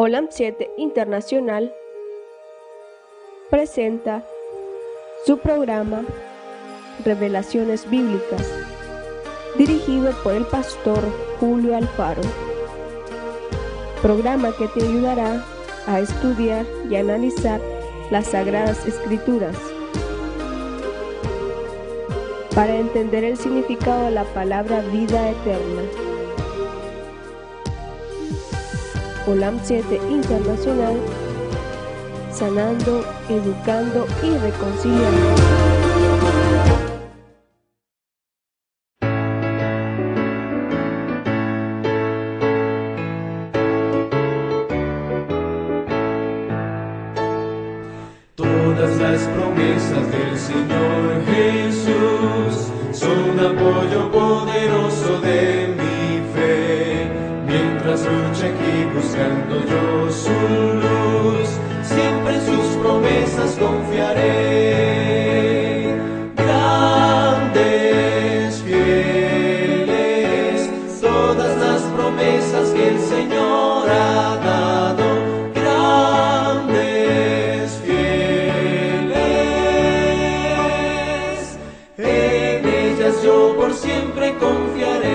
Olam 7 Internacional presenta su programa Revelaciones Bíblicas, dirigido por el pastor Julio Alfaro. Programa que te ayudará a estudiar y analizar las Sagradas Escrituras para entender el significado de la palabra vida eterna. Olam 7 Internacional, sanando, educando y reconciliando. Todas las promesas del Señor Jesús son un apoyo poderoso de mi fe. Mientras lucho aquí buscando yo su luz, siempre en sus promesas confiaré. Grandes, fieles, todas las promesas que el Señor ha dado. Yo por siempre confiaré.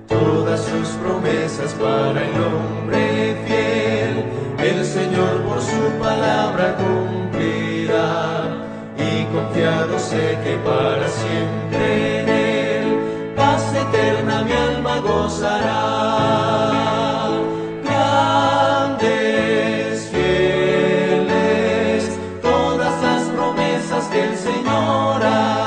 Todas sus promesas para el hombre fiel, el Señor por su palabra cumplirá. Y confiado sé que para siempre en Él, paz eterna mi alma gozará. Grandes, fieles, todas las promesas que el Señor ha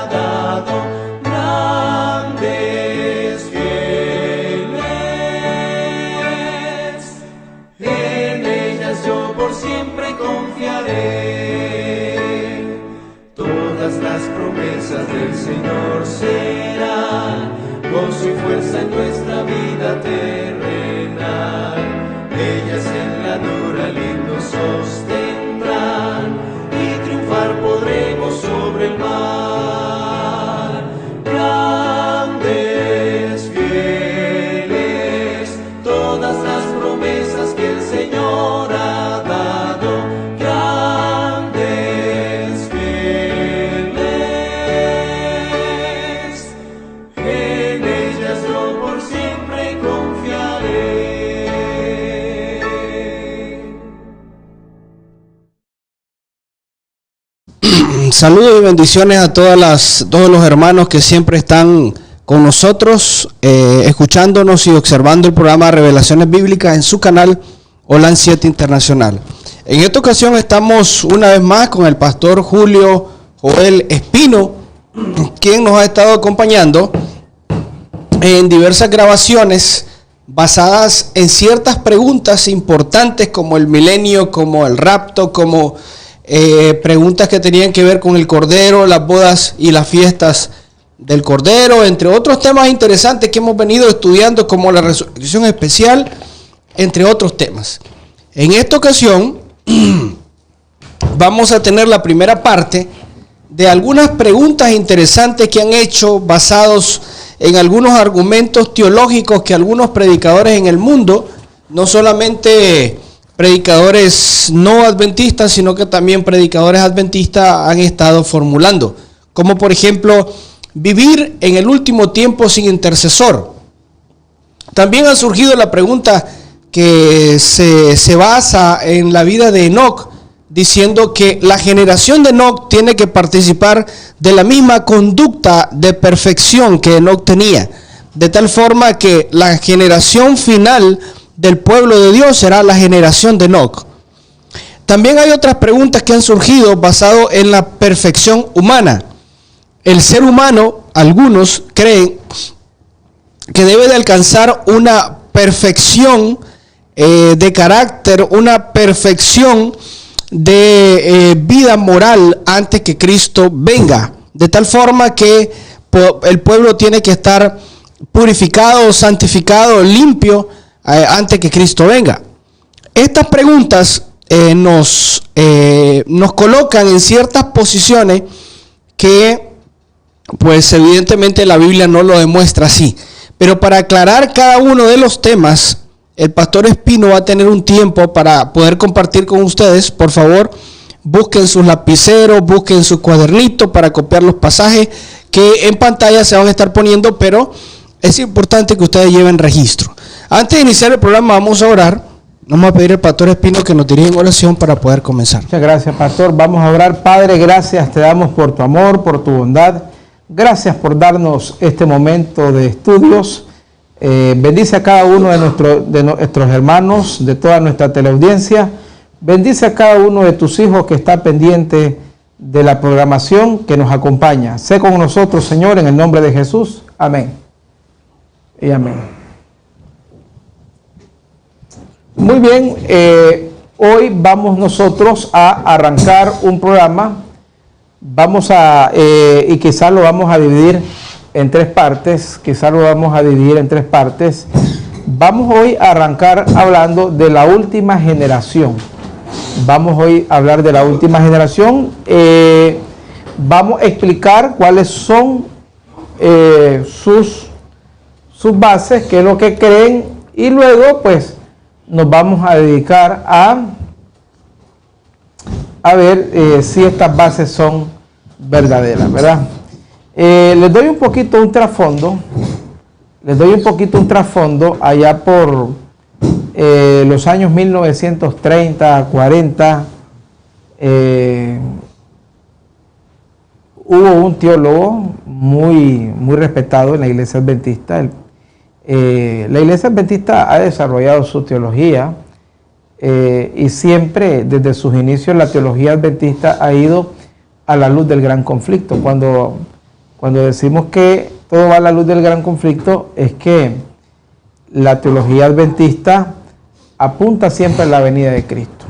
del Señor será gozo y fuerza en nuestra vida terrenal. Ellas en la dura lid nos sostendrán y triunfar podremos sobre el mar. Grandes, fieles, todas las promesas que el Señor ha dado. Saludos y bendiciones a todos los hermanos que siempre están con nosotros, escuchándonos y observando el programa Revelaciones Bíblicas en su canal Olam 7 Internacional. En esta ocasión estamos una vez más con el pastor Julio Joel Espino, quien nos ha estado acompañando en diversas grabaciones basadas en ciertas preguntas importantes como el milenio, como el rapto, como preguntas que tenían que ver con el Cordero, las bodas y las fiestas del Cordero, entre otros temas interesantes que hemos venido estudiando, como la resurrección especial, entre otros temas. En esta ocasión vamos a tener la primera parte de algunas preguntas interesantes que han hecho basados en algunos argumentos teológicos que algunos predicadores en el mundo, no solamente predicadores no adventistas, sino que también predicadores adventistas han estado formulando, como por ejemplo, vivir en el último tiempo sin intercesor. También ha surgido la pregunta que se basa en la vida de Enoc, diciendo que la generación de Enoc tiene que participar de la misma conducta de perfección que Enoc tenía, de tal forma que la generación final del pueblo de Dios será la generación de Enoc. También hay otras preguntas que han surgido basado en la perfección humana. El ser humano, algunos creen que debe de alcanzar una perfección de carácter, una perfección de vida moral antes que Cristo venga, de tal forma que el pueblo tiene que estar purificado, santificado, limpio antes que Cristo venga. Estas preguntas nos colocan en ciertas posiciones que pues evidentemente la Biblia no lo demuestra así. Pero para aclarar cada uno de los temas, el pastor Espino va a tener un tiempo para poder compartir con ustedes. Por favor, busquen sus lapiceros, busquen su cuadernito para copiar los pasajes que en pantalla se van a estar poniendo, pero es importante que ustedes lleven registro. Antes de iniciar el programa vamos a orar. Vamos a pedir al pastor Espino que nos dirija en oración para poder comenzar. Muchas gracias, pastor. Vamos a orar. Padre, gracias te damos por tu amor, por tu bondad. Gracias por darnos este momento de estudios. Bendice a cada uno de nuestros hermanos, de toda nuestra teleaudiencia. Bendice a cada uno de tus hijos que está pendiente de la programación que nos acompaña. Sé con nosotros, Señor, en el nombre de Jesús. Amén. Y amén. Muy bien, hoy vamos nosotros a arrancar un programa. Y quizás lo vamos a dividir en tres partes. Vamos hoy a arrancar hablando de la última generación. Vamos hoy a hablar de la última generación. Vamos a explicar cuáles son sus bases, qué es lo que creen, y luego pues nos vamos a dedicar a ver si estas bases son verdaderas, ¿verdad? Les doy un poquito un trasfondo. Allá por los años 1930, 40, hubo un teólogo muy respetado en la Iglesia Adventista. La Iglesia Adventista ha desarrollado su teología y siempre desde sus inicios la teología adventista ha ido a la luz del gran conflicto. Cuando decimos que todo va a la luz del gran conflicto, es que la teología adventista apunta siempre a la venida de Cristo.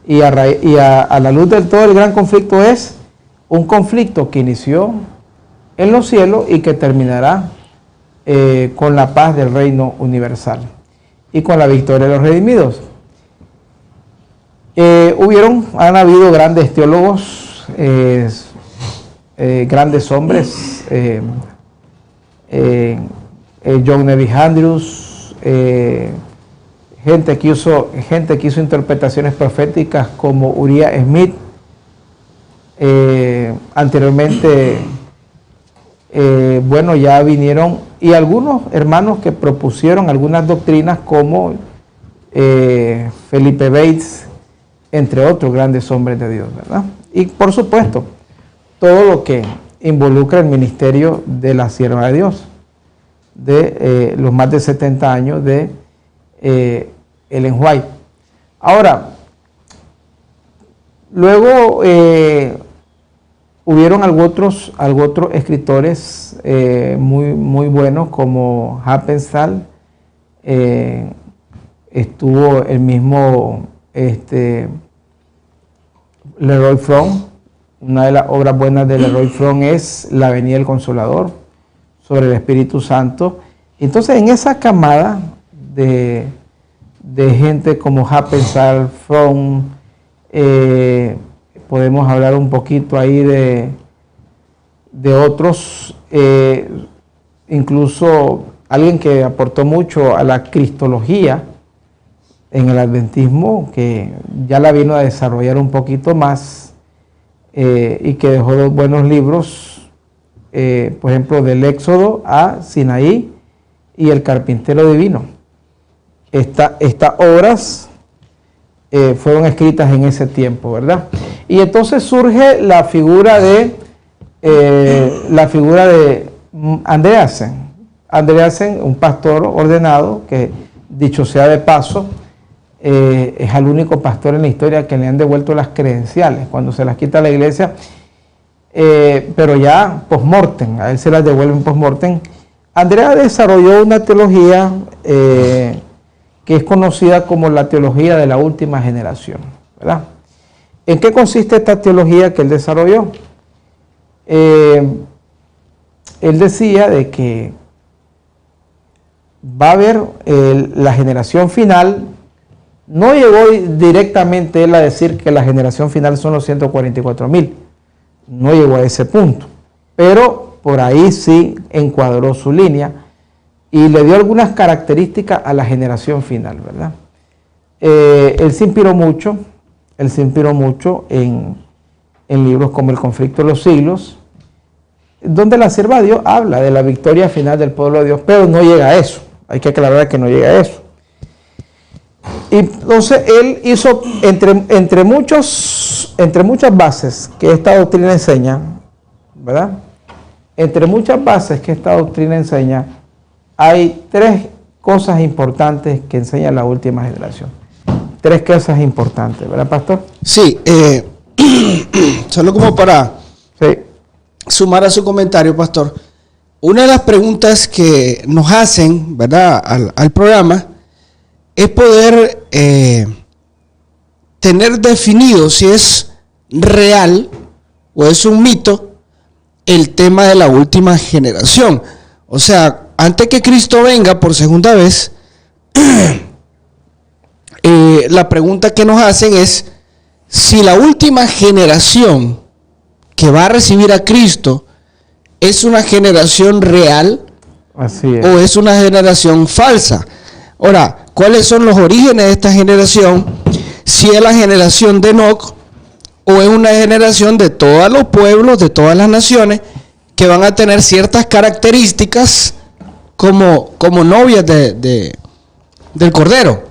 Y a la luz del todo el gran conflicto es un conflicto que inició en los cielos y que terminará con la paz del reino universal y con la victoria de los redimidos. Han habido grandes teólogos, grandes hombres, John Neville Andrews, gente que hizo interpretaciones proféticas como Uriah Smith. Anteriormente, ya vinieron, y algunos hermanos que propusieron algunas doctrinas como Felipe Bates, entre otros grandes hombres de Dios, ¿verdad? Y por supuesto, todo lo que involucra el ministerio de la sierva de Dios, de los más de 70 años de Ellen White. Ahora, luego hubieron algunos otros escritores muy buenos, como Happenstall. Estuvo el mismo Leroy Fromm. Una de las obras buenas de Leroy Fromm es La venida del Consolador, sobre el Espíritu Santo. Entonces, en esa camada de gente como Happenstall, Fromm, podemos hablar un poquito ahí de otros, incluso alguien que aportó mucho a la cristología en el adventismo, que ya la vino a desarrollar un poquito más, y que dejó dos buenos libros, por ejemplo, del Éxodo a Sinaí y El carpintero divino. Estas obras fueron escritas en ese tiempo, ¿verdad? Y entonces surge la figura de Andreasen. Andreasen, un pastor ordenado que, dicho sea de paso, es el único pastor en la historia que le han devuelto las credenciales cuando se las quita la iglesia, pero ya post-mortem, a él se las devuelven post-mortem. Andrea desarrolló una teología que es conocida como la teología de la última generación, ¿verdad? ¿En qué consiste esta teología que él desarrolló? Él decía de que va a haber la generación final. No llegó directamente él a decir que la generación final son los 144,000. No llegó a ese punto. Pero por ahí sí encuadró su línea y le dio algunas características a la generación final, ¿verdad? Él se inspiró mucho en libros como El conflicto de los siglos, donde la sierva de Dios habla de la victoria final del pueblo de Dios, pero no llega a eso. Hay que aclarar que no llega a eso. Y entonces él hizo, entre muchas bases que esta doctrina enseña, ¿verdad? Entre muchas bases que esta doctrina enseña, hay 3 cosas importantes que enseña la última generación. 3 cosas importantes, ¿verdad, pastor? Sí, solo como para sumar a su comentario, pastor. Una de las preguntas que nos hacen, ¿verdad?, al programa, es poder tener definido si es real o es un mito el tema de la última generación. O sea, antes que Cristo venga por segunda vez, la pregunta que nos hacen es si la última generación que va a recibir a Cristo es una generación real. Así es. O es una generación falsa. Ahora, ¿cuáles son los orígenes de esta generación? Si es la generación de Enoc o es una generación de todos los pueblos, de todas las naciones, que van a tener ciertas características como novias del Cordero.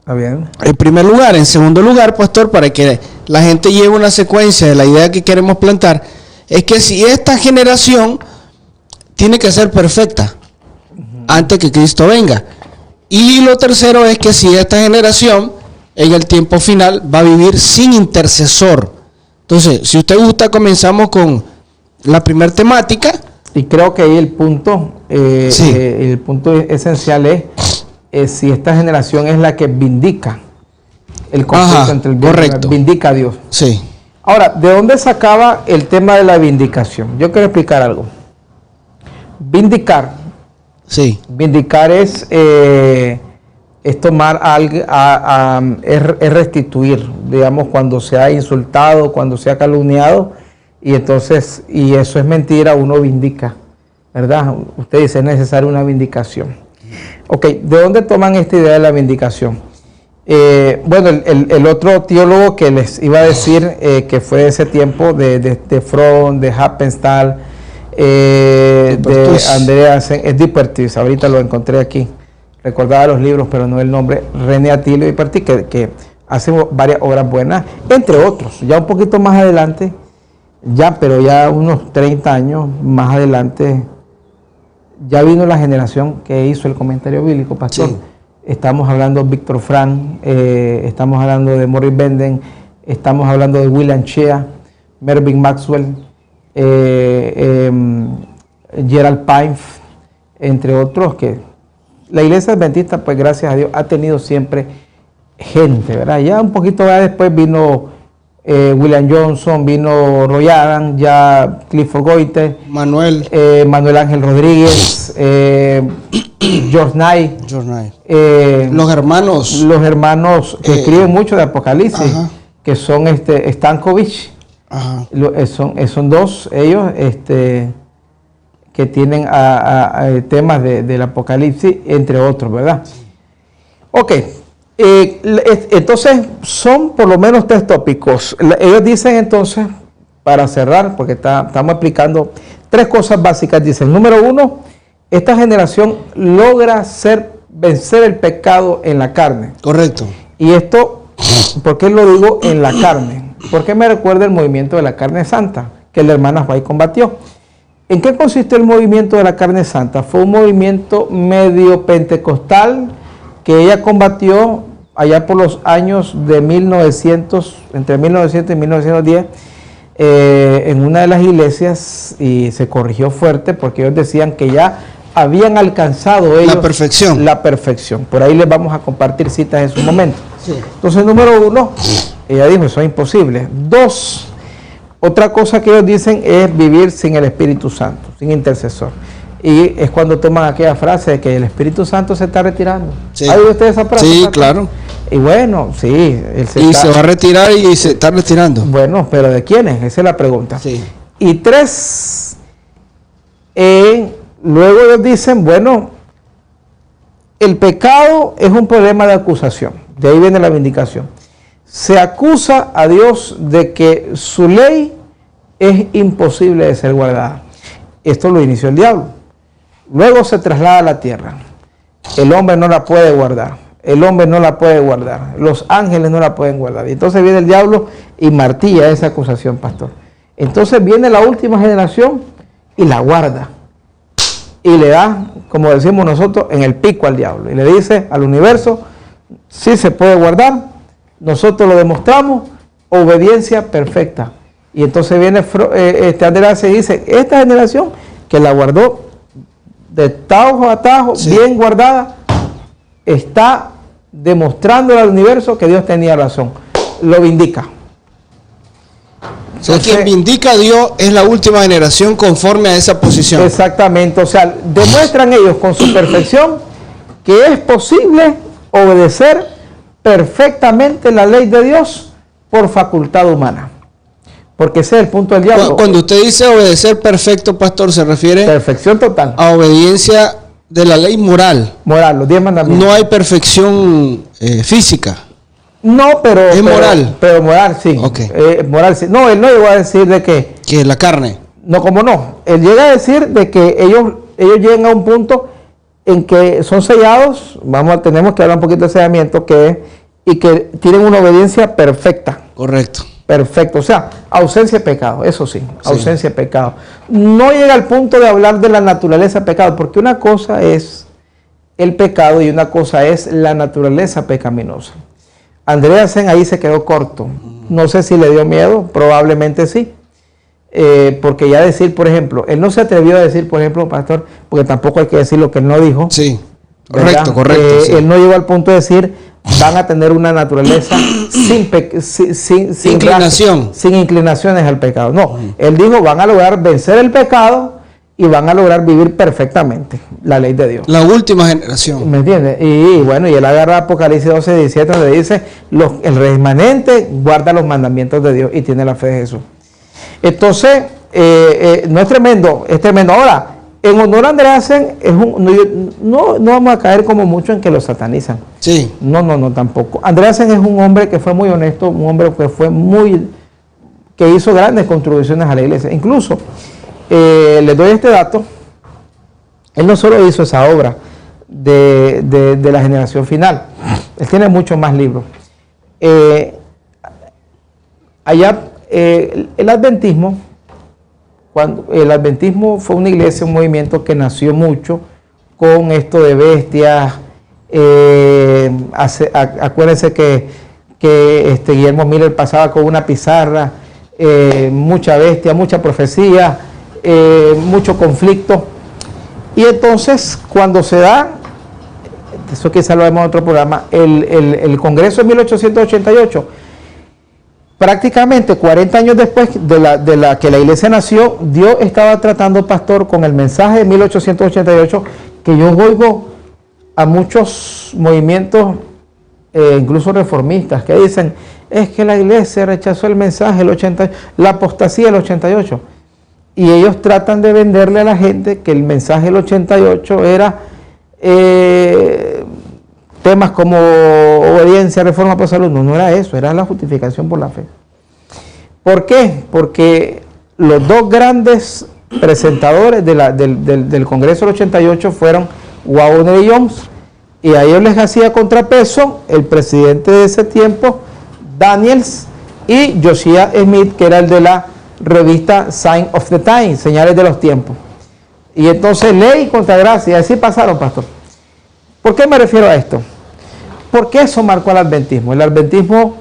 Está bien. En primer lugar. En segundo lugar, pastor, para que la gente lleve una secuencia de la idea que queremos plantar, es que si esta generación tiene que ser perfecta antes que Cristo venga. Y lo tercero es que si esta generación en el tiempo final va a vivir sin intercesor. Entonces, si usted gusta, comenzamos con la primera temática. Y creo que ahí el punto esencial es si esta generación es la que vindica el conflicto entre el bien y el mal, vindica a Dios. Sí. Ahora, ¿de dónde sacaba el tema de la vindicación? Yo quiero explicar algo. Vindicar. Sí. Vindicar es tomar algo, es restituir, digamos, cuando se ha insultado, cuando se ha calumniado, y entonces, y eso es mentira, uno vindica, ¿verdad? Usted dice, es necesaria una vindicación. Ok, ¿de dónde toman esta idea de la vindicación? Bueno, el otro teólogo que les iba a decir, que fue de ese tiempo, de Fromm, de Happenstall, de Andreasen, es Dippertus, ahorita lo encontré aquí, recordaba los libros pero no el nombre, René Atilio Dippertus, que hace varias obras buenas, entre otros. Ya un poquito más adelante, pero ya unos 30 años más adelante, ya vino la generación que hizo el comentario bíblico, pastor. Sí. Estamos hablando de Víctor Frank, estamos hablando de Morris Benden, estamos hablando de William Shea, Mervyn Maxwell, Gerald Pine, entre otros, que la iglesia adventista, pues gracias a Dios, ha tenido siempre gente, ¿verdad? Ya un poquito después vino William Johnson, vino Roy Adams, ya Clifford Goite, Manuel Ángel Rodríguez, George Knight, los hermanos que escriben mucho de Apocalipsis, que son Stankovich. Son dos ellos que tienen temas del Apocalipsis, entre otros, ¿verdad? Ok, entonces son por lo menos 3 tópicos. Ellos dicen entonces, para cerrar, porque estamos explicando 3 cosas básicas. Dicen, número 1, esta generación logra vencer el pecado en la carne. Correcto. Y esto, ¿por qué lo digo en la carne? Porque me recuerda el movimiento de la carne santa, que la hermana White combatió. ¿En qué consistió el movimiento de la carne santa? Fue un movimiento medio pentecostal que ella combatió allá por los años de 1900, entre 1900 y 1910, en una de las iglesias, y se corrigió fuerte porque ellos decían que ya habían alcanzado ellos la perfección. Por ahí les vamos a compartir citas en su momento. Sí. Entonces, número 1, ella dijo, eso es imposible. 2, otra cosa que ellos dicen es vivir sin el Espíritu Santo, sin intercesor. Y es cuando toman aquella frase de que el Espíritu Santo se está retirando. Sí. ¿Ha oído usted esa frase? Sí, claro. Y bueno, sí. Se va a retirar y se está retirando. Bueno, pero ¿de quiénes? Esa es la pregunta. Sí. Y 3, luego ellos dicen, bueno, el pecado es un problema de acusación. De ahí viene la vindicación. Se acusa a Dios de que su ley es imposible de ser guardada. Esto lo inició el diablo. Luego se traslada a la tierra. El hombre no la puede guardar. El hombre no la puede guardar. Los ángeles no la pueden guardar. Y entonces viene el diablo y martilla esa acusación, pastor. Entonces viene la última generación y la guarda. Y le da, como decimos nosotros, en el pico al diablo. Y le dice al universo, sí se puede guardar. Nosotros lo demostramos. Obediencia perfecta. Y entonces viene Andrés y dice, esta generación que la guardó de tajo a tajo, sí, bien guardada, está demostrando al universo que Dios tenía razón. Lo vindica. O sea, quien vindica a Dios es la última generación conforme a esa posición. Exactamente. O sea, demuestran ellos con su perfección que es posible obedecer perfectamente la ley de Dios por facultad humana. Porque ese es el punto del diablo. Cuando usted dice obedecer perfecto, pastor, se refiere perfección total a obediencia de la ley moral. Moral, los 10 mandamientos. No hay perfección física. No, pero... Es moral. Pero moral, sí. Okay. Moral, sí. No, él no llegó a decir de que... Que la carne. No, como no. Él llega a decir de que ellos llegan a un punto en que son sellados, tenemos que hablar un poquito de sellamiento, y que tienen una obediencia perfecta. Correcto. Perfecto, o sea, ausencia de pecado, eso sí, ausencia de pecado. No llega al punto de hablar de la naturaleza de pecado, porque una cosa es el pecado y una cosa es la naturaleza pecaminosa. Andreasen ahí se quedó corto. No sé si le dio miedo, probablemente sí. Porque ya decir, por ejemplo, él no se atrevió a decir, por ejemplo, pastor, porque tampoco hay que decir lo que él no dijo. Sí, correcto, correcto. Sí. Él no llegó al punto de decir... van a tener una naturaleza sin inclinación. Sin inclinaciones al pecado. No, él dijo, van a lograr vencer el pecado y van a lograr vivir perfectamente la ley de Dios. La última generación. ¿Me entiendes? Y bueno, y él agarra Apocalipsis 12, 17, donde dice, el remanente guarda los mandamientos de Dios y tiene la fe de Jesús. Entonces, no es tremendo, es tremendo. Ahora, en honor a Andreasen, no vamos a caer como mucho en que lo satanizan. Sí. No, tampoco. Andreasen es un hombre que fue muy honesto, un hombre que hizo grandes contribuciones a la iglesia. Incluso, les doy este dato, él no solo hizo esa obra de la generación final, él tiene muchos más libros. El adventismo, el adventismo fue una iglesia, un movimiento que nació mucho con esto de bestias. Acuérdense que Guillermo Miller pasaba con una pizarra, mucha bestia, mucha profecía, mucho conflicto. Y entonces, cuando se da, eso quizá lo vemos en otro programa, el Congreso de 1888, prácticamente 40 años después de la que la iglesia nació, Dios estaba tratando, pastor, con el mensaje de 1888, que yo oigo a muchos movimientos, incluso reformistas, que dicen, es que la iglesia rechazó el mensaje del 88, la apostasía del 88. Y ellos tratan de venderle a la gente que el mensaje del 88 era temas como obediencia, reforma por salud. No era eso, era la justificación por la fe. ¿Por qué? Porque los dos grandes presentadores del Congreso del 88 fueron Waggoner y Jones, y a ellos les hacía contrapeso el presidente de ese tiempo, Daniels, y Josiah Smith, que era el de la revista Sign of the Times, Señales de los Tiempos. Y entonces ley contra gracia, y así pasaron, pastor. ¿Por qué me refiero a esto? Porque eso marcó al adventismo. El adventismo,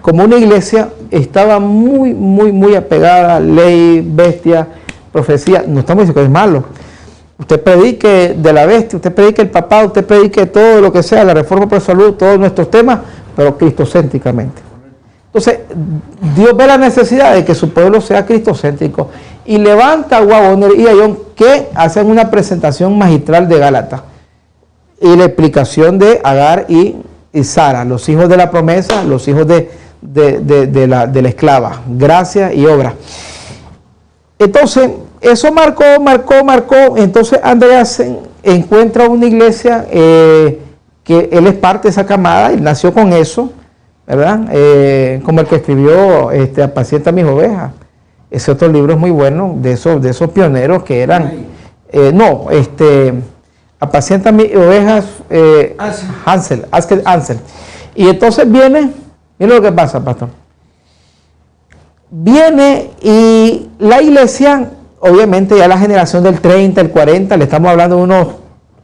como una iglesia, estaba muy apegada a ley, bestia, profecía. No estamos diciendo que es malo. Usted predique de la bestia, usted predique el papado, usted predique todo lo que sea, la reforma por salud, todos nuestros temas, pero cristocéntricamente. Entonces, Dios ve la necesidad de que su pueblo sea cristocéntrico y levanta a Waggoner y a John, que hacen una presentación magistral de Gálatas y la explicación de Agar y Sara, los hijos de la promesa, los hijos de la esclava, gracia y obra. Entonces, eso marcó. Entonces, Andreasen encuentra una iglesia que él es parte de esa camada y nació con eso, ¿verdad? Como el que escribió Apacienta mis ovejas. Ese otro libro es muy bueno, de esos pioneros que eran... Apacienta mis ovejas, Ansel. Y entonces viene, mira lo que pasa, pastor. Viene y la iglesia, obviamente ya la generación del 30, el 40, le estamos hablando de unos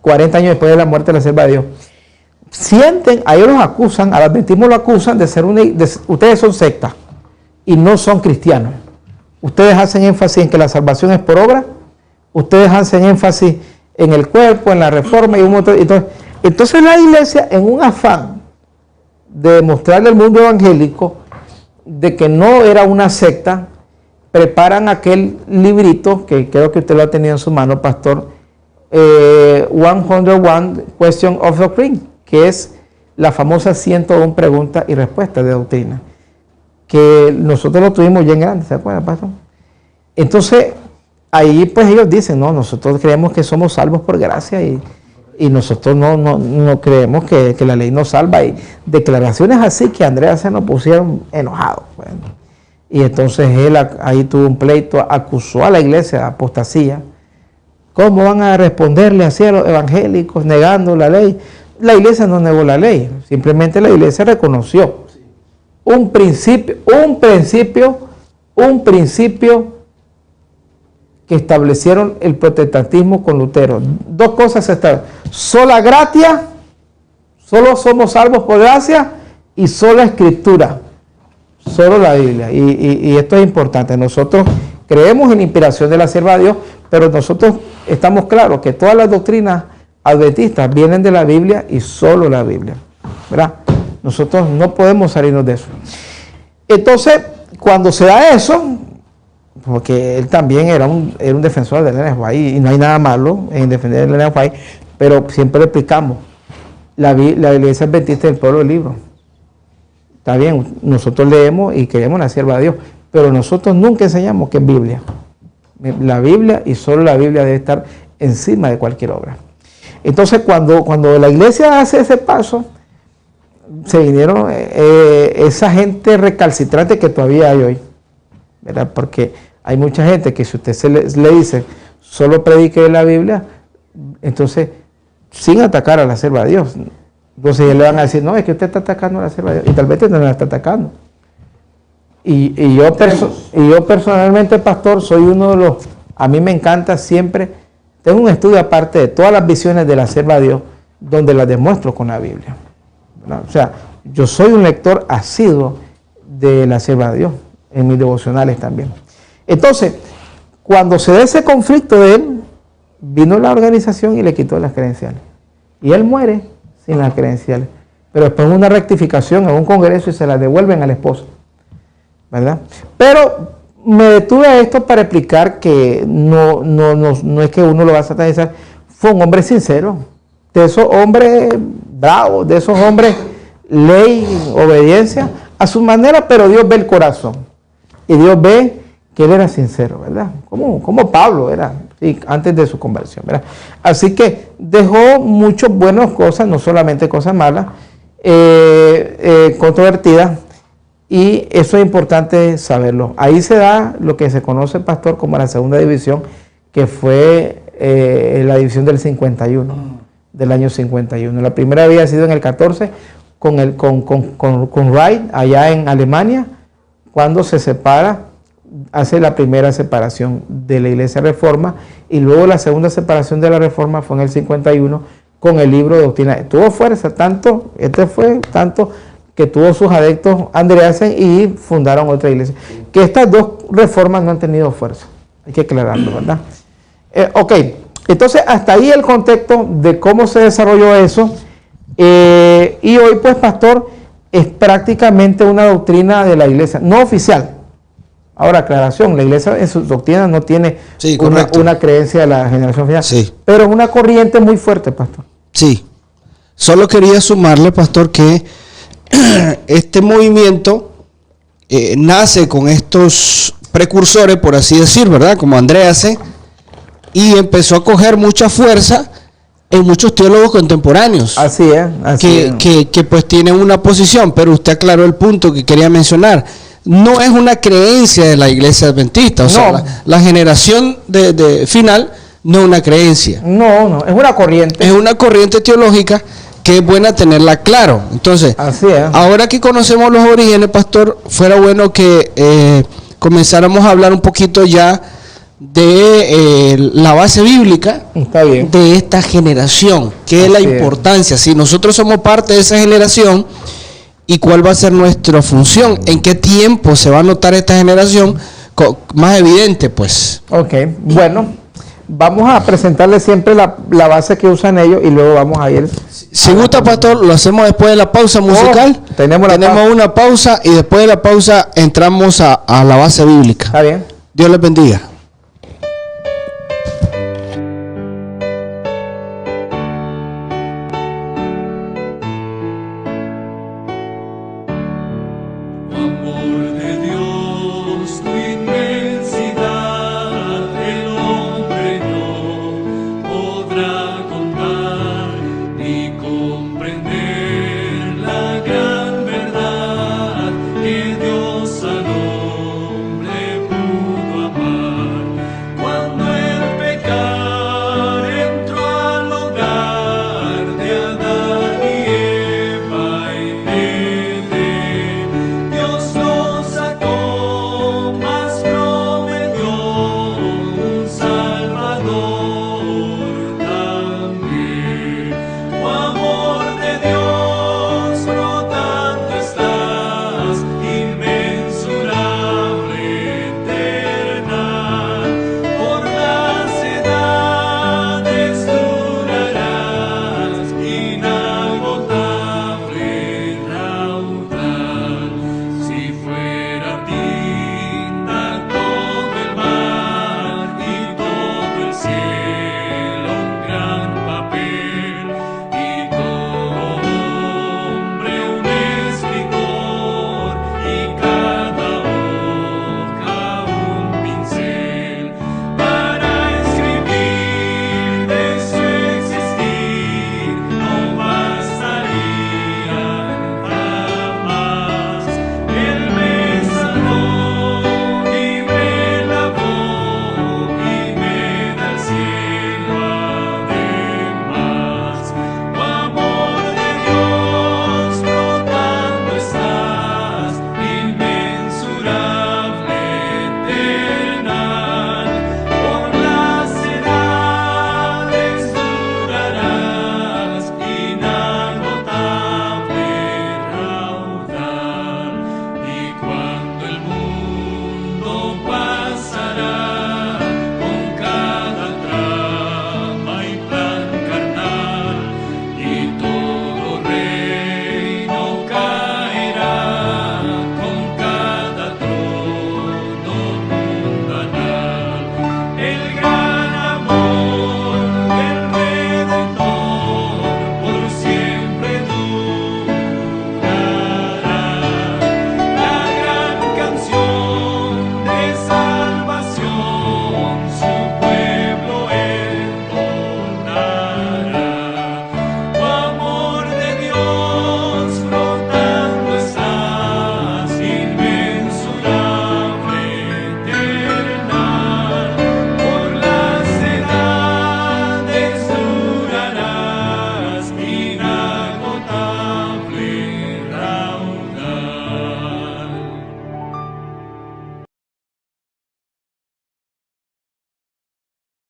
40 años después de la muerte de la sierva de Dios, sienten, a ellos los acusan, al adventismo lo acusan de ser ustedes son secta y no son cristianos. Ustedes hacen énfasis en que la salvación es por obra, ustedes hacen énfasis en el cuerpo, en la reforma y un montón. Entonces la iglesia, en un afán de demostrarle al mundo evangélico de que no era una secta, preparan aquel librito, que creo que usted lo ha tenido en su mano, pastor, 101 Question of Doctrine, que es la famosa 101 preguntas y respuestas de doctrina, que nosotros lo tuvimos bien grande, ¿se acuerdan, pastor? Entonces, ahí pues ellos dicen, no, nosotros creemos que somos salvos por gracia y nosotros no creemos que la ley nos salva. Y declaraciones así que Andrea se nos pusieron enojados. Bueno. Y entonces él ahí tuvo un pleito, acusó a la iglesia de apostasía. ¿Cómo van a responderle así a los evangélicos negando la ley? La iglesia no negó la ley, simplemente la iglesia reconoció un principio que establecieron el protestantismo con Lutero. Dos cosas están: sola gratia, solo somos salvos por gracia, y sola escritura, solo la Biblia. Y esto es importante. Nosotros creemos en la inspiración de la sierva de Dios, pero nosotros estamos claros que todas las doctrinas adventistas vienen de la Biblia y solo la Biblia, ¿verdad? Nosotros no podemos salirnos de eso. Entonces, cuando se da eso, porque él también era un defensor de Elena de White, y no hay nada malo en defender a Elena de White, pero siempre le explicamos, la iglesia adventista del pueblo del libro. Está bien, nosotros leemos y creemos en la sierva de Dios, pero nosotros nunca enseñamos que es Biblia. La Biblia y solo la Biblia debe estar encima de cualquier obra. Entonces, cuando la iglesia hace ese paso, se vinieron esa gente recalcitrante que todavía hay hoy, ¿verdad? Porque hay mucha gente que si usted le dice, solo predique la Biblia, entonces, sin atacar a la sierva de Dios, entonces ellos le van a decir, no, es que usted está atacando a la sierva de Dios, y tal vez usted no la está atacando. Y yo personalmente, pastor, soy uno de los, a mí me encanta siempre, tengo un estudio aparte de todas las visiones de la sierva de Dios, donde las demuestro con la Biblia, ¿verdad? O sea, yo soy un lector asiduo de la sierva de Dios, en mis devocionales también. Entonces, cuando se da ese conflicto de él, vino la organización y le quitó las credenciales. Y él muere sin las credenciales. Pero después una rectificación en un congreso y se las devuelven al esposo, ¿verdad? Pero me detuve a esto para explicar que no es que uno lo va a satanizar. Fue un hombre sincero, de esos hombres bravos, de esos hombres ley, obediencia, a su manera, pero Dios ve el corazón. Y Dios ve que él era sincero, ¿verdad? Como Pablo era, sí, antes de su conversión, ¿verdad? Así que dejó muchas buenas cosas, no solamente cosas malas, controvertidas, y eso es importante saberlo. Ahí se da lo que se conoce, pastor, como la segunda división, que fue la división del 51, del año 51. La primera había sido en el 14, con Wright, allá en Alemania, cuando se separa, hace la primera separación de la Iglesia Reforma, y luego la segunda separación de la Reforma fue en el 51 con el libro de doctrina. Tuvo fuerza, tanto que tuvo sus adeptos Andreasen y fundaron otra iglesia. Que estas dos reformas no han tenido fuerza, hay que aclararlo, ¿verdad? Ok, entonces hasta ahí el contexto de cómo se desarrolló eso, y hoy pues, pastor, es prácticamente una doctrina de la iglesia, no oficial. Ahora, aclaración, la iglesia en sus doctrinas no tiene una creencia de la generación final, sí, pero es una corriente muy fuerte, pastor. Sí, solo quería sumarle, pastor, que este movimiento nace con estos precursores, por así decir, ¿verdad? Como Andreasen, y empezó a coger mucha fuerza en muchos teólogos contemporáneos. Así es, que pues tienen una posición, pero usted aclaró el punto que quería mencionar. No es una creencia de la iglesia adventista, o sea, la generación de final no es una creencia. No, es una corriente. Es una corriente teológica que es buena tenerla claro. Entonces, así es. Ahora que conocemos los orígenes, pastor, fuera bueno que comenzáramos a hablar un poquito ya de la base bíblica. Está bien. De esta generación, que es la importancia, si nosotros somos parte de esa generación, y cuál va a ser nuestra función, en qué tiempo se va a notar esta generación más evidente, pues. Ok, bueno, vamos a presentarles siempre la base que usan ellos y luego vamos a ir. Si gusta, pastor, lo hacemos después de la pausa musical. Tenemos una pausa y después de la pausa entramos a la base bíblica. Está bien. Dios les bendiga.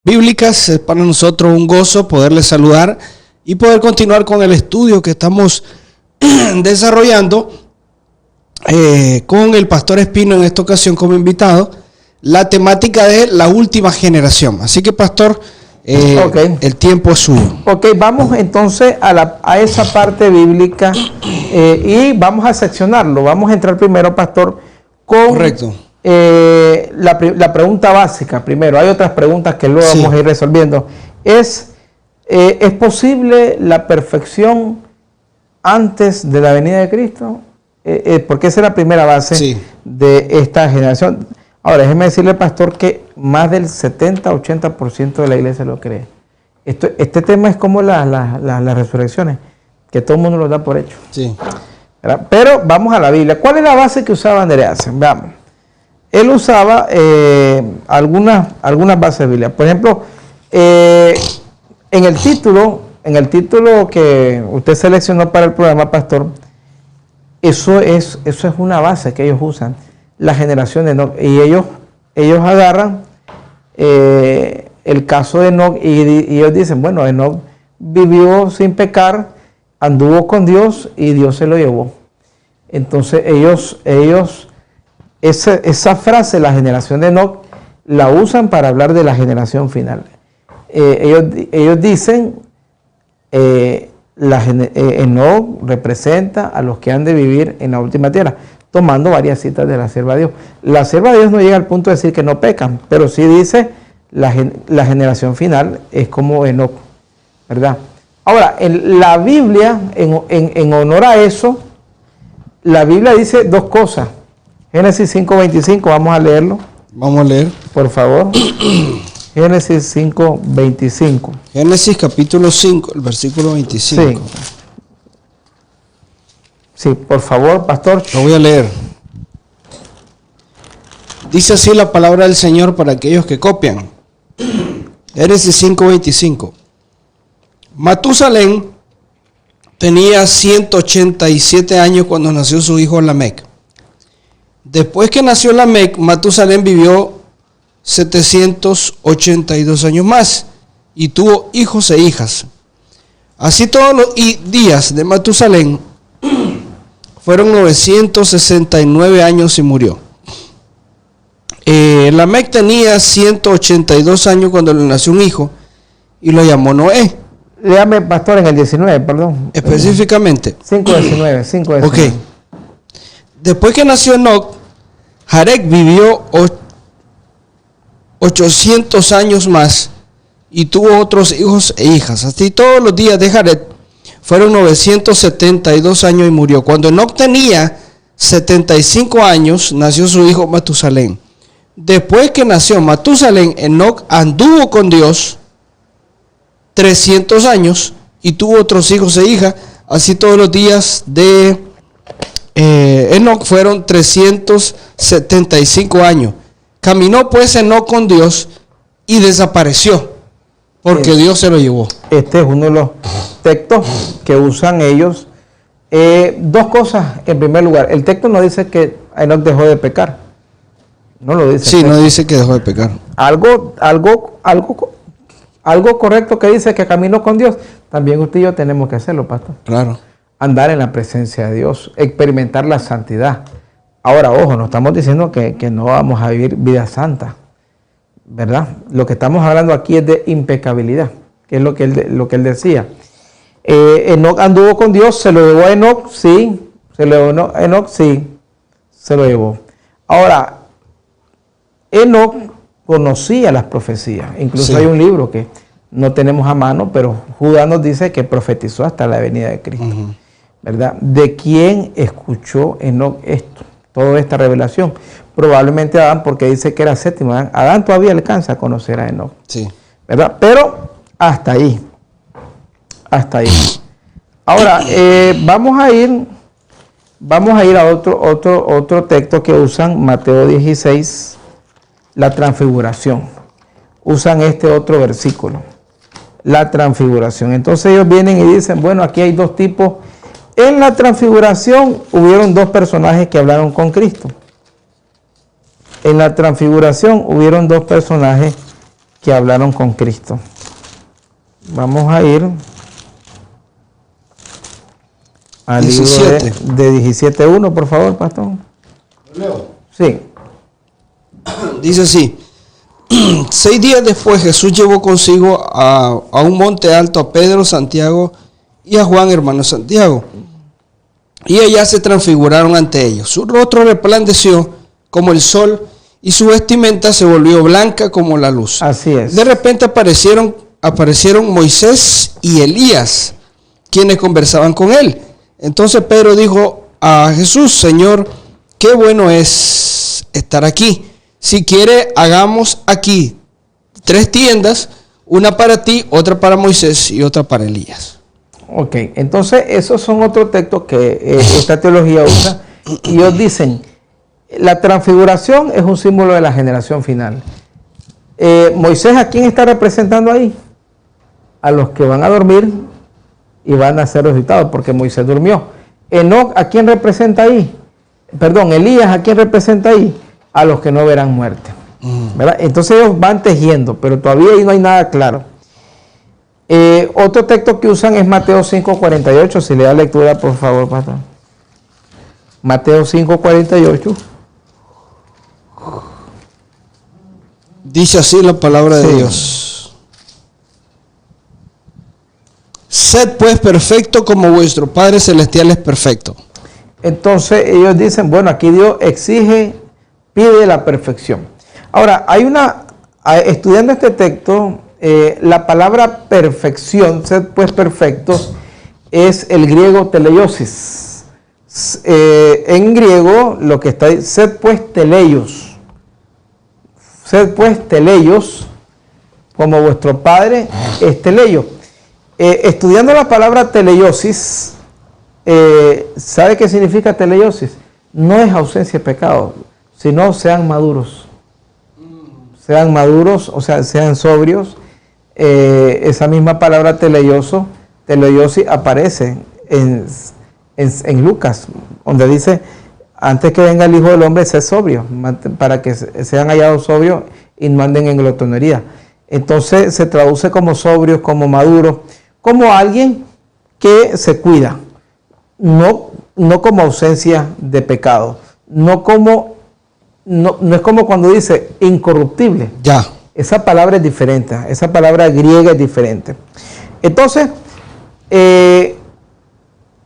Bíblicas, es para nosotros un gozo poderles saludar y poder continuar con el estudio que estamos desarrollando con el pastor Espino en esta ocasión como invitado, la temática de la última generación. Así que, pastor, el tiempo es suyo. Ok, vamos entonces a esa parte bíblica y vamos a seccionarlo. Vamos a entrar primero, pastor, con... Correcto. La pregunta básica primero. Hay otras preguntas que luego vamos a ir resolviendo. ¿Es posible la perfección antes de la venida de Cristo? Porque esa es la primera base de esta generación. Ahora, déjeme decirle, pastor, que más del 70-80% de la iglesia lo cree. Este tema es como las resurrecciones, que todo el mundo lo da por hecho. Sí. ¿Verdad? Pero vamos a la Biblia. ¿Cuál es la base que usaba Andreasen? Veamos. Él usaba algunas bases de Biblia. Por ejemplo, en el título que usted seleccionó para el programa, pastor, eso es una base que ellos usan, la generación de Enoc. Y ellos agarran el caso de Enoc y ellos dicen, bueno, Enoc vivió sin pecar, anduvo con Dios y Dios se lo llevó. Entonces esa frase, la generación de Enoc, la usan para hablar de la generación final. Ellos dicen, Enoc representa a los que han de vivir en la última tierra, tomando varias citas de la sierva de Dios. La sierva de Dios no llega al punto de decir que no pecan, pero sí dice la generación final es como Enoc, ¿verdad? Ahora, en la Biblia, en honor a eso, la Biblia dice dos cosas. Génesis 5:25, vamos a leerlo. Vamos a leer. Por favor. Génesis 5:25. Génesis capítulo 5, el versículo 25. Sí. Sí, por favor, pastor. Lo voy a leer. Dice así la palabra del Señor para aquellos que copian. Génesis 5:25. Matusalén tenía 187 años cuando nació su hijo Lamec. Después que nació Lamec, Matusalén vivió 782 años más y tuvo hijos e hijas. Así todos los días de Matusalén fueron 969 años y murió. Lamec tenía 182 años cuando le nació un hijo y lo llamó Noé. Léame, pastor, en el 19, perdón. Específicamente. 5:19. Ok. Después que nació Enoc, Jared vivió 800 años más y tuvo otros hijos e hijas. Así todos los días de Jared fueron 972 años y murió. Cuando Enoc tenía 75 años, nació su hijo Matusalén. Después que nació Matusalén, Enoc anduvo con Dios 300 años y tuvo otros hijos e hijas. Así todos los días de Enoc fueron 375 años. Caminó pues Enoc con Dios y desapareció porque Dios se lo llevó. Este es uno de los textos que usan ellos. Dos cosas. En primer lugar, el texto no dice que Enoc dejó de pecar. No lo dice. Sí, no dice que dejó de pecar. Algo correcto que dice que caminó con Dios. También usted y yo tenemos que hacerlo, pastor. Claro. Andar en la presencia de Dios, experimentar la santidad. Ahora, ojo, no estamos diciendo que no vamos a vivir vida santa, ¿verdad? Lo que estamos hablando aquí es de impecabilidad, que es lo que él decía. Enoc anduvo con Dios, se lo llevó a Enoc, sí. Se lo llevó a Enoc, sí. Se lo llevó. Ahora, Enoc conocía las profecías. Incluso hay un libro que no tenemos a mano, pero Judas nos dice que profetizó hasta la venida de Cristo. ¿Verdad? ¿De quién escuchó Enoc esto? Toda esta revelación. Probablemente Adán, porque dice que era séptimo. Adán todavía alcanza a conocer a Enoc. Sí. ¿Verdad? Pero hasta ahí. Hasta ahí. Ahora, vamos a ir a otro texto que usan, Mateo 16, la transfiguración. Usan este otro versículo, la transfiguración. Entonces ellos vienen y dicen, bueno, aquí hay dos tipos. En la transfiguración hubieron dos personajes que hablaron con Cristo. En la transfiguración hubieron dos personajes que hablaron con Cristo. Vamos a ir al 17. libro de 17:1, por favor, pastor. ¿Leo? Sí. Dice así. 6 días después Jesús llevó consigo a un monte alto a Pedro, Santiago y a Juan, hermano Santiago. Y allá se transfiguraron ante ellos. Su rostro resplandeció como el sol y su vestimenta se volvió blanca como la luz. Así es. De repente aparecieron Moisés y Elías, quienes conversaban con él. Entonces Pedro dijo a Jesús, Señor, qué bueno es estar aquí. Si quiere, hagamos aquí 3 tiendas, Una para ti, otra para Moisés y otra para Elías. Ok, entonces esos son otros textos que esta teología usa. Y ellos dicen, la transfiguración es un símbolo de la generación final. Moisés, ¿a quién está representando ahí? A los que van a dormir y van a ser resucitados, porque Moisés durmió. Enoc, ¿a quién representa ahí? Perdón, Elías, ¿a quién representa ahí? A los que no verán muerte. ¿Verdad? Entonces ellos van tejiendo, pero todavía ahí no hay nada claro. Otro texto que usan es Mateo 5:48. Si le da lectura, por favor, pastor. Mateo 5:48. Dice así la palabra de Dios. Sed pues perfecto como vuestro Padre Celestial es perfecto. Entonces ellos dicen, bueno, aquí Dios pide la perfección. Ahora, estudiando este texto, la palabra perfección, sed pues perfectos, es el griego teleiosis. En griego, lo que está ahí, sed pues teleios. Sed pues teleios, como vuestro Padre es teleio. Estudiando la palabra teleiosis, ¿sabe qué significa teleiosis? No es ausencia de pecado, sino sean maduros. Sean maduros, o sea, sean sobrios. Esa misma palabra teleiosis aparece en Lucas, donde dice, antes que venga el Hijo del Hombre, sé sobrio, para que sean hallados sobrios y no anden en glotonería. Entonces se traduce como sobrios, como maduros, como alguien que se cuida, no como ausencia de pecado, no es como cuando dice incorruptible. Ya. Esa palabra es diferente, esa palabra griega es diferente. Entonces,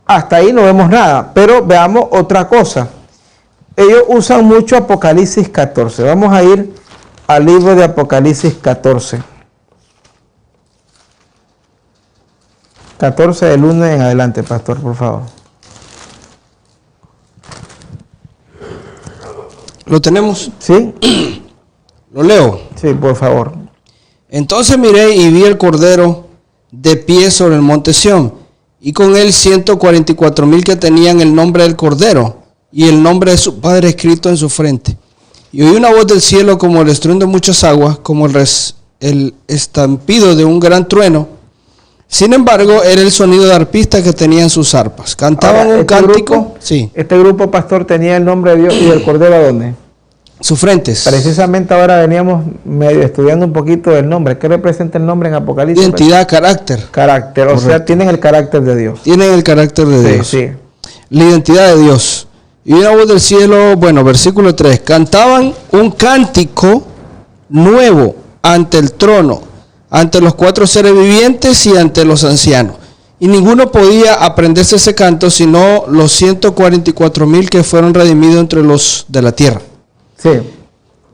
hasta ahí no vemos nada, pero veamos otra cosa. Ellos usan mucho Apocalipsis 14. Vamos a ir al libro de Apocalipsis 14. 14 del 1 en adelante, pastor, por favor. ¿Lo tenemos? ¿Sí? ¿Lo leo? Sí, por favor. Entonces miré y vi el Cordero de pie sobre el monte Sión, y con él 144,000 que tenían el nombre del Cordero y el nombre de su Padre escrito en su frente. Y oí una voz del cielo como el estruendo de muchas aguas, como el estampido de un gran trueno. Sin embargo, era el sonido de arpistas que tenían sus arpas. Cantaban un cántico. Grupo, sí. Este grupo, pastor, tenía el nombre de Dios y del Cordero, ¿a dónde? Sus frentes. Precisamente ahora veníamos medio estudiando un poquito del nombre. ¿Qué representa el nombre en Apocalipsis? Identidad, carácter. Carácter, o sea, tienen el carácter de Dios. Tienen el carácter de Dios. Sí. La identidad de Dios. Y una voz del cielo, bueno, versículo 3. Cantaban un cántico nuevo ante el trono, ante los 4 seres vivientes y ante los ancianos. Y ninguno podía aprenderse ese canto, sino los 144,000 que fueron redimidos entre los de la tierra. Sí.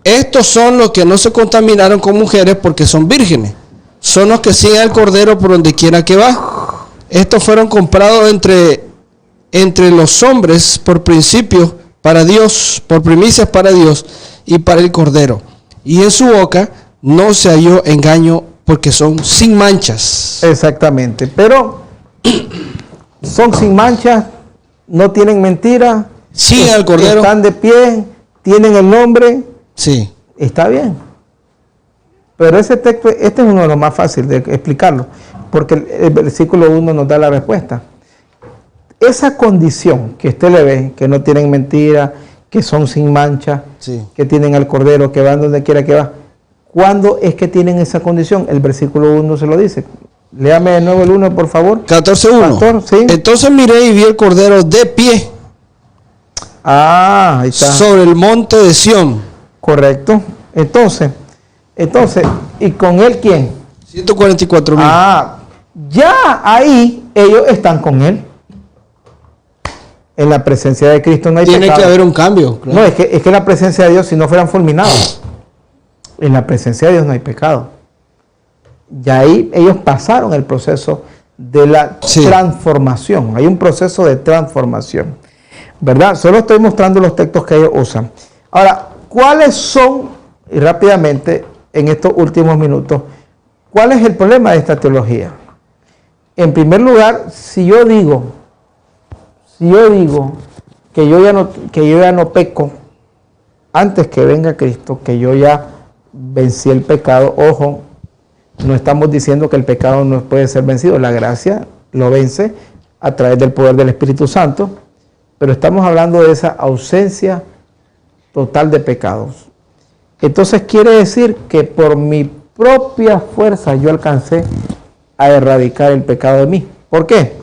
Estos son los que no se contaminaron con mujeres porque son vírgenes. Son los que siguen al Cordero por donde quiera que va. Estos fueron comprados entre los hombres por principios para Dios, por primicias para Dios y para el Cordero. Y en su boca no se halló engaño porque son sin manchas. Exactamente. Pero son sin manchas, no tienen mentira. Siguen al Cordero. Están de pie, tienen el nombre. Sí. Está bien. Pero ese texto, este es uno de los más fáciles de explicarlo, porque el versículo 1 nos da la respuesta. Esa condición que usted le ve, que no tienen mentira, que son sin mancha, Sí. que tienen al Cordero, que van donde quiera que va. ¿Cuándo es que tienen esa condición? El versículo 1 se lo dice. Léame de nuevo el 1, por favor. 14:1. Pastor, ¿sí? Entonces miré y vi el Cordero de pie Ahí está. sobre el monte de Sión. Correcto. Entonces, ¿y con él quién? 144,000. Ya ahí ellos están con él. En la presencia de Cristo no hay Tiene pecado. que haber un cambio. Claro. No, es que en la presencia de Dios, si no fueran fulminados, en la presencia de Dios no hay pecado. Ya ahí ellos pasaron el proceso de la transformación. Hay un proceso de transformación, ¿verdad? Solo estoy mostrando los textos que ellos usan. Ahora, ¿cuáles son, y rápidamente, en estos últimos minutos, ¿Cuál es el problema de esta teología? En primer lugar, si yo digo que yo ya no peco antes que venga Cristo, que yo ya vencí el pecado, ojo, no estamos diciendo que el pecado no puede ser vencido, la gracia lo vence a través del poder del Espíritu Santo, pero estamos hablando de esa ausencia total de pecados. Entonces quiere decir que por mi propia fuerza yo alcancé a erradicar el pecado de mí. ¿Por qué?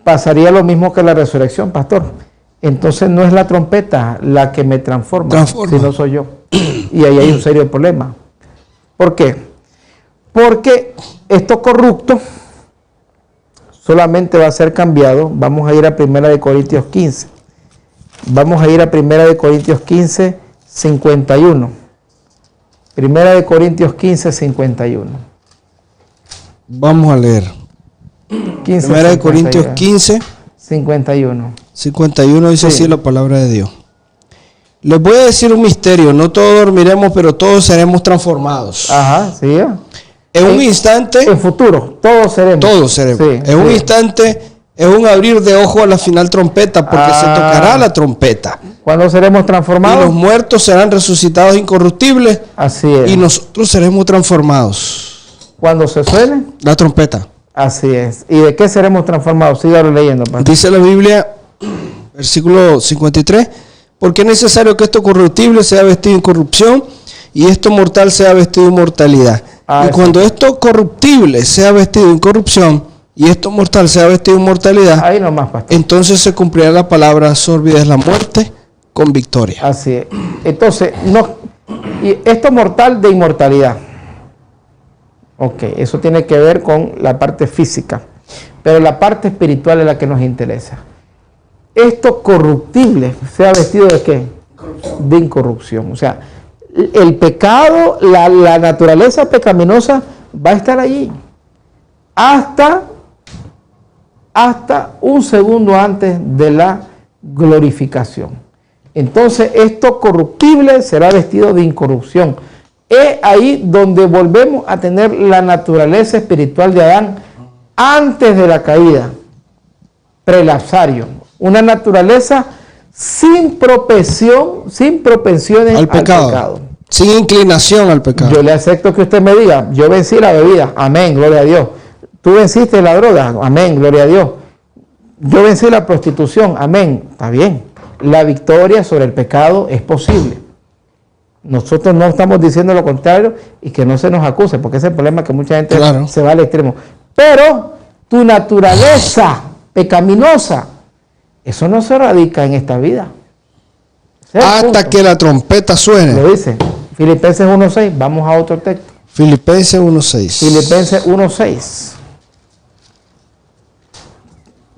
Pasaría lo mismo que la resurrección, pastor. Entonces no es la trompeta la que me transforma. Sino soy yo. Y ahí hay un serio problema. ¿Por qué? Porque esto corrupto solamente va a ser cambiado. Vamos a ir a 1 Corintios 15. Vamos a ir a 1 Corintios 15, 51. 1 Corintios 15, 51. Vamos a leer. 1 Corintios 15, 51. 51 dice así la palabra de Dios. Les voy a decir un misterio, no todos dormiremos, pero todos seremos transformados. Ajá, sí. En un instante. En futuro, todos seremos. Todos seremos. Sí, en un instante, es un abrir de ojos a la final trompeta, porque se tocará la trompeta. ¿Cuándo seremos transformados? Y los muertos serán resucitados incorruptibles. Así es. Y nosotros seremos transformados. ¿Cuándo se suene? La trompeta. Así es. ¿Y de qué seremos transformados? Sígalo leyendo, pastor. Dice la Biblia, versículo 53, porque es necesario que esto corruptible sea vestido de incorrupción y esto mortal sea vestido de inmortalidad. Y cuando esto corruptible sea vestido de incorrupción y esto mortal sea vestido de inmortalidad, ahí nomás, pastor, entonces se cumplirá la palabra, sorbida es la muerte con victoria. Así es. Entonces, y esto mortal de inmortalidad. Ok, eso tiene que ver con la parte física, pero la parte espiritual es la que nos interesa. Esto corruptible sea vestido de ¿qué? De incorrupción. O sea, el pecado, la naturaleza pecaminosa va a estar allí hasta un segundo antes de la glorificación. Entonces, esto corruptible será vestido de incorrupción. Es ahí donde volvemos a tener la naturaleza espiritual de Adán antes de la caída, prelapsario, una naturaleza sin propensiones al pecado. Sin inclinación al pecado. Yo le acepto que usted me diga, yo vencí la bebida, amén, gloria a Dios. Tú venciste la droga, amén, gloria a Dios. Yo vencí la prostitución, amén, está bien. La victoria sobre el pecado es posible. Nosotros no estamos diciendo lo contrario y que no se nos acuse, porque ese es el problema que mucha gente se va al extremo. Pero tu naturaleza pecaminosa, eso no se radica en esta vida. Hasta que la trompeta suene. Lo dice Filipenses 1.6. Vamos a otro texto. Filipenses 1.6. Filipenses 1.6.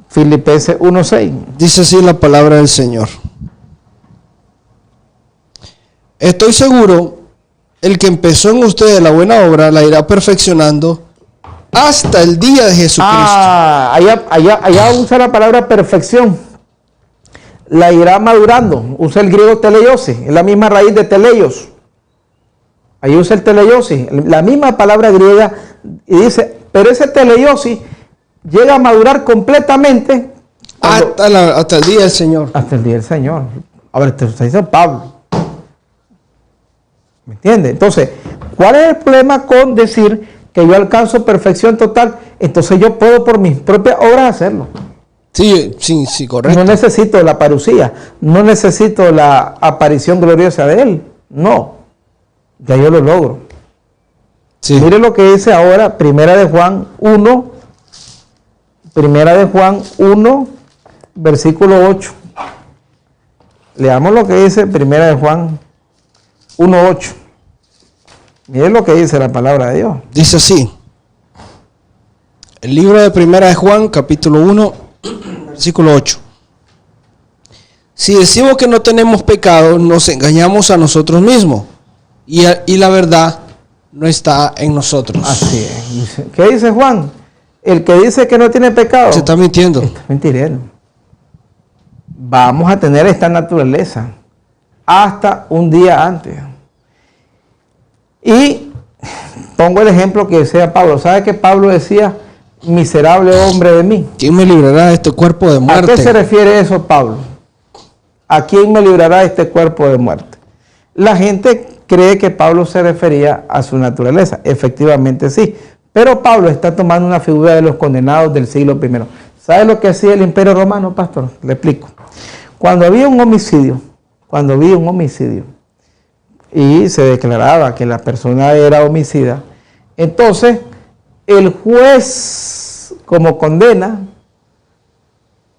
Filipenses 1.6. Dice así la palabra del Señor. Estoy seguro, el que empezó en ustedes la buena obra la irá perfeccionando hasta el día de Jesucristo. Allá usa la palabra perfección. La irá madurando. Usa el griego teleiosis, es la misma raíz de teleios. Ahí usa el teleiosis, la misma palabra griega, y dice, pero ese teleiosis llega a madurar completamente hasta el día del Señor. Hasta el día del Señor. Ahora, esto está diciendo Pablo. ¿Me entiende? Entonces, ¿cuál es el problema con decir que yo alcanzo perfección total? Entonces yo puedo por mis propias obras hacerlo. Sí, correcto. No necesito la parucía, no necesito la aparición gloriosa de Él. No, ya yo lo logro. Sí. Mire lo que dice ahora, Primera de Juan 1, versículo 8. Leamos lo que dice Primera de Juan 1:8. Miren lo que dice la palabra de Dios. Dice así. El libro de Primera de Juan, capítulo 1, versículo 8. Si decimos que no tenemos pecado, nos engañamos a nosotros mismos. Y la verdad no está en nosotros. Así es. ¿Qué dice Juan? El que dice que no tiene pecado. Se está mintiendo. Está mintiendo. Vamos a tener esta naturaleza hasta un día antes. Y pongo el ejemplo que decía Pablo. ¿Sabe que Pablo decía, miserable hombre de mí? ¿Quién me librará de este cuerpo de muerte? ¿A qué se refiere eso, Pablo? ¿A quién me librará de este cuerpo de muerte? La gente cree que Pablo se refería a su naturaleza. Efectivamente sí. Pero Pablo está tomando una figura de los condenados del siglo I. ¿Sabe lo que hacía el Imperio Romano, pastor? Le explico. Cuando había un homicidio, y se declaraba que la persona era homicida, entonces el juez, como condena,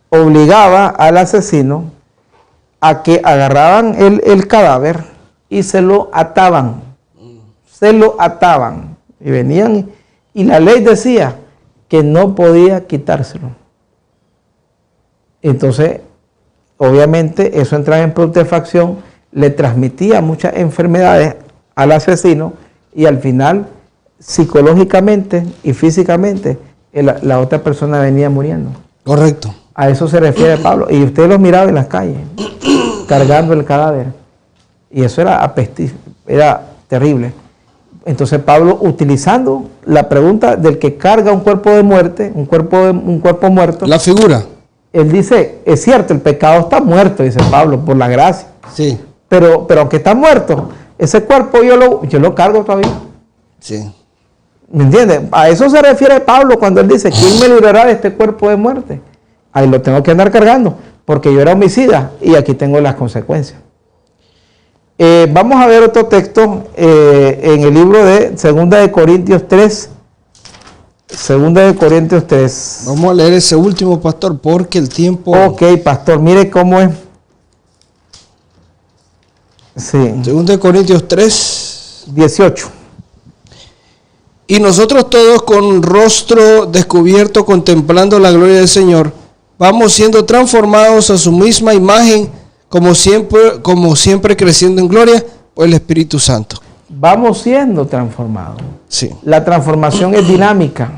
obligaba al asesino a que agarraban el cadáver y se lo ataban. Y venían, y la ley decía que no podía quitárselo. Entonces, obviamente, eso entraba en putrefacción, le transmitía muchas enfermedades al asesino y al final, psicológicamente y físicamente, la otra persona venía muriendo. Correcto. A eso se refiere Pablo. Y usted los miraba en las calles, cargando el cadáver. Y eso era era terrible. Entonces Pablo, utilizando la pregunta del que carga un cuerpo de muerte, un cuerpo muerto. La figura. Él dice, es cierto, el pecado está muerto, dice Pablo, por la gracia. Sí. Pero aunque está muerto, ese cuerpo yo lo cargo todavía. Sí. ¿Me entiendes? A eso se refiere Pablo cuando él dice, ¿quién me librará de este cuerpo de muerte? Ahí lo tengo que andar cargando, porque yo era homicida y aquí tengo las consecuencias. Vamos a ver otro texto en el libro de 2 de Corintios 3. 2 de Corintios 3. Vamos a leer ese último, pastor, porque el tiempo... Ok, pastor, mire cómo es. Sí. 2 de Corintios 3. 18. Y nosotros todos con rostro descubierto contemplando la gloria del Señor, vamos siendo transformados a su misma imagen, como siempre creciendo en gloria por el Espíritu Santo. Vamos siendo transformados. Sí. La transformación es dinámica.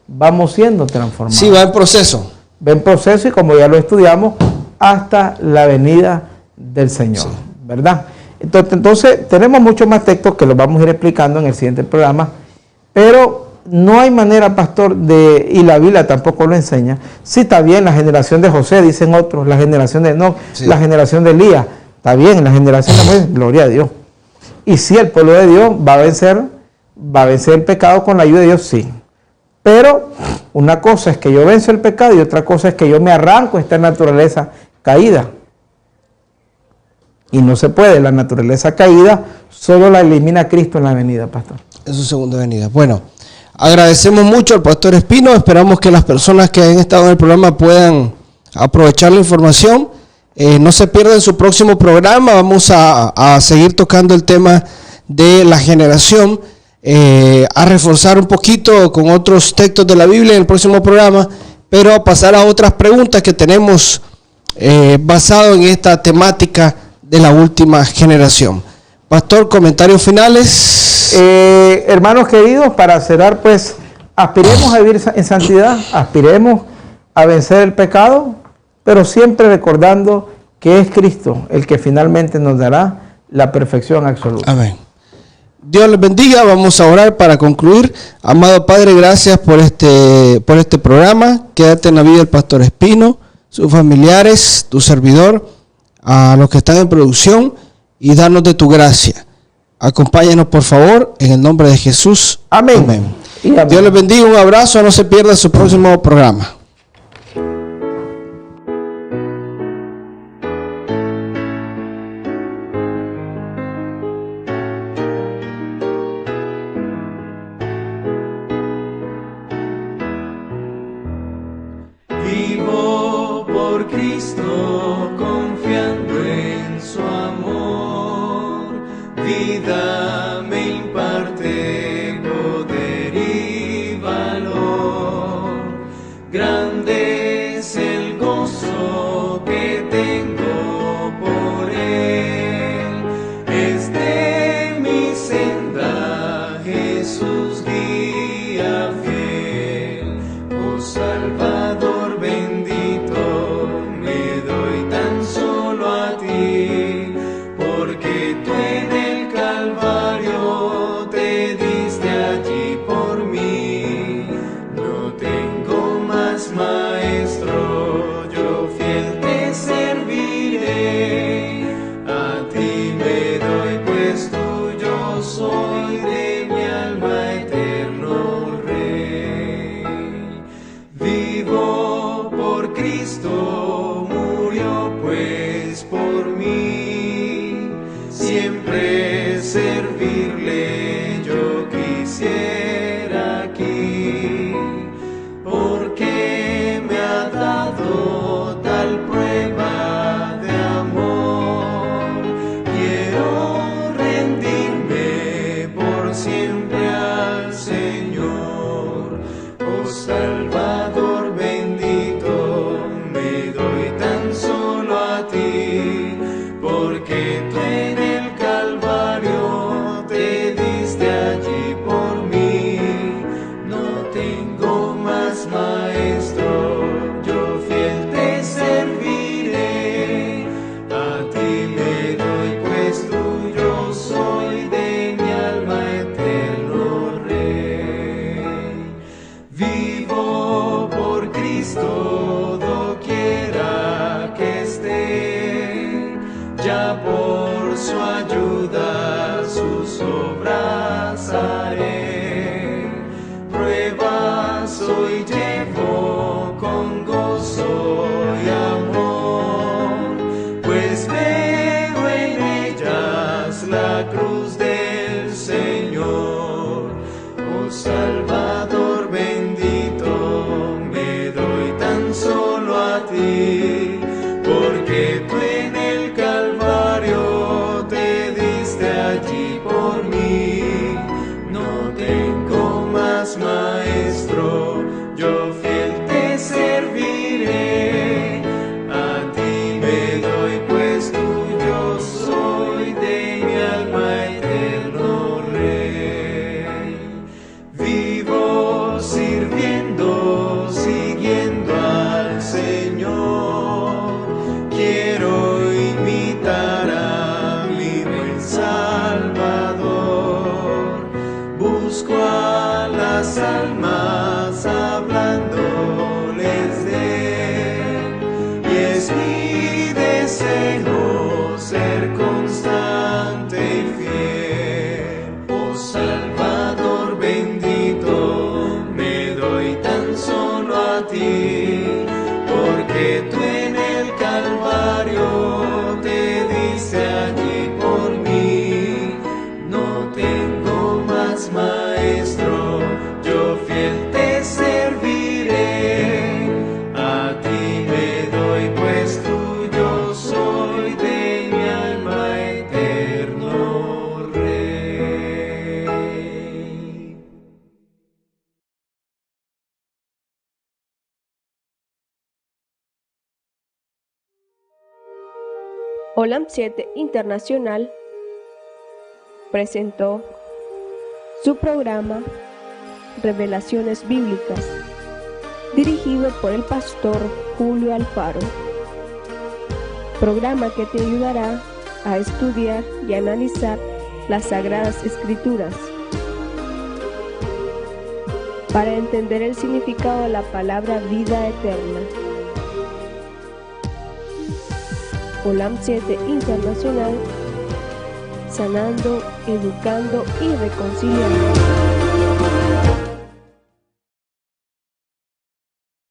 Vamos siendo transformados. Sí, va en proceso. Va en proceso y como ya lo estudiamos, hasta la venida del Señor. Sí. ¿Verdad? Entonces, tenemos muchos más textos que los vamos a ir explicando en el siguiente programa, pero no hay manera, pastor, y la Biblia tampoco lo enseña. Sí, está bien, la generación de José, dicen otros, la generación de Enoc, sí, la generación de Elías, está bien, la generación de Moisés, gloria a Dios. Y sí, el pueblo de Dios va a vencer el pecado con la ayuda de Dios, sí. Pero una cosa es que yo venzo el pecado y otra cosa es que yo me arranco esta naturaleza caída. Y no se puede, la naturaleza caída solo la elimina Cristo en la venida, pastor. En su segunda venida. Bueno, agradecemos mucho al pastor Espino, esperamos que las personas que han estado en el programa puedan aprovechar la información. No se pierdan su próximo programa, vamos a seguir tocando el tema de la generación, a reforzar un poquito con otros textos de la Biblia en el próximo programa, pero a pasar a otras preguntas que tenemos basado en esta temática de la última generación. Pastor, comentarios finales. Hermanos queridos, para cerrar, pues, aspiremos a vivir en santidad, aspiremos a vencer el pecado, pero siempre recordando que es Cristo el que finalmente nos dará la perfección absoluta. Amén. Dios les bendiga. Vamos a orar para concluir. Amado Padre, gracias por este programa. Quédate en la vida del pastor Espino, sus familiares, tu servidor, a los que están en producción, y danos de tu gracia. Acompáñanos, por favor, en el nombre de Jesús. Amén. Amén. Amén. Dios les bendiga. Un abrazo. No se pierda su próximo programa. Vivo por Cristo, confiando en su amor. Vida me imparte poder y valor. Salvador bendito, me doy tan solo a ti, porque tú en el Calvario te diste allí por mí. No tengo más maestro, yo fiel te serviré. A ti me doy, pues tuyo soy, de mi alma eterno Rey. Vivo sirviendo, siguiendo al Señor. Quiero imitar a mi buen Salvador. Busco a las almas hablándoles de Él, y es mi deseo ser constante y fiel. Oh Salvador bendito, me doy tan solo a ti, porque tú en el Calvario te diste allí por mí. No tengo más maestro, yo fiel te serviré. A ti me doy, pues tuyo soy, de mi alma eterno Rey. Olam 7 Internacional presentó su programa Revelaciones Bíblicas, dirigido por el pastor Julio Alfaro. Programa que te ayudará a estudiar y analizar las Sagradas Escrituras para entender el significado de la palabra vida eterna. Olam 7 Internacional, sanando, educando y reconciliando.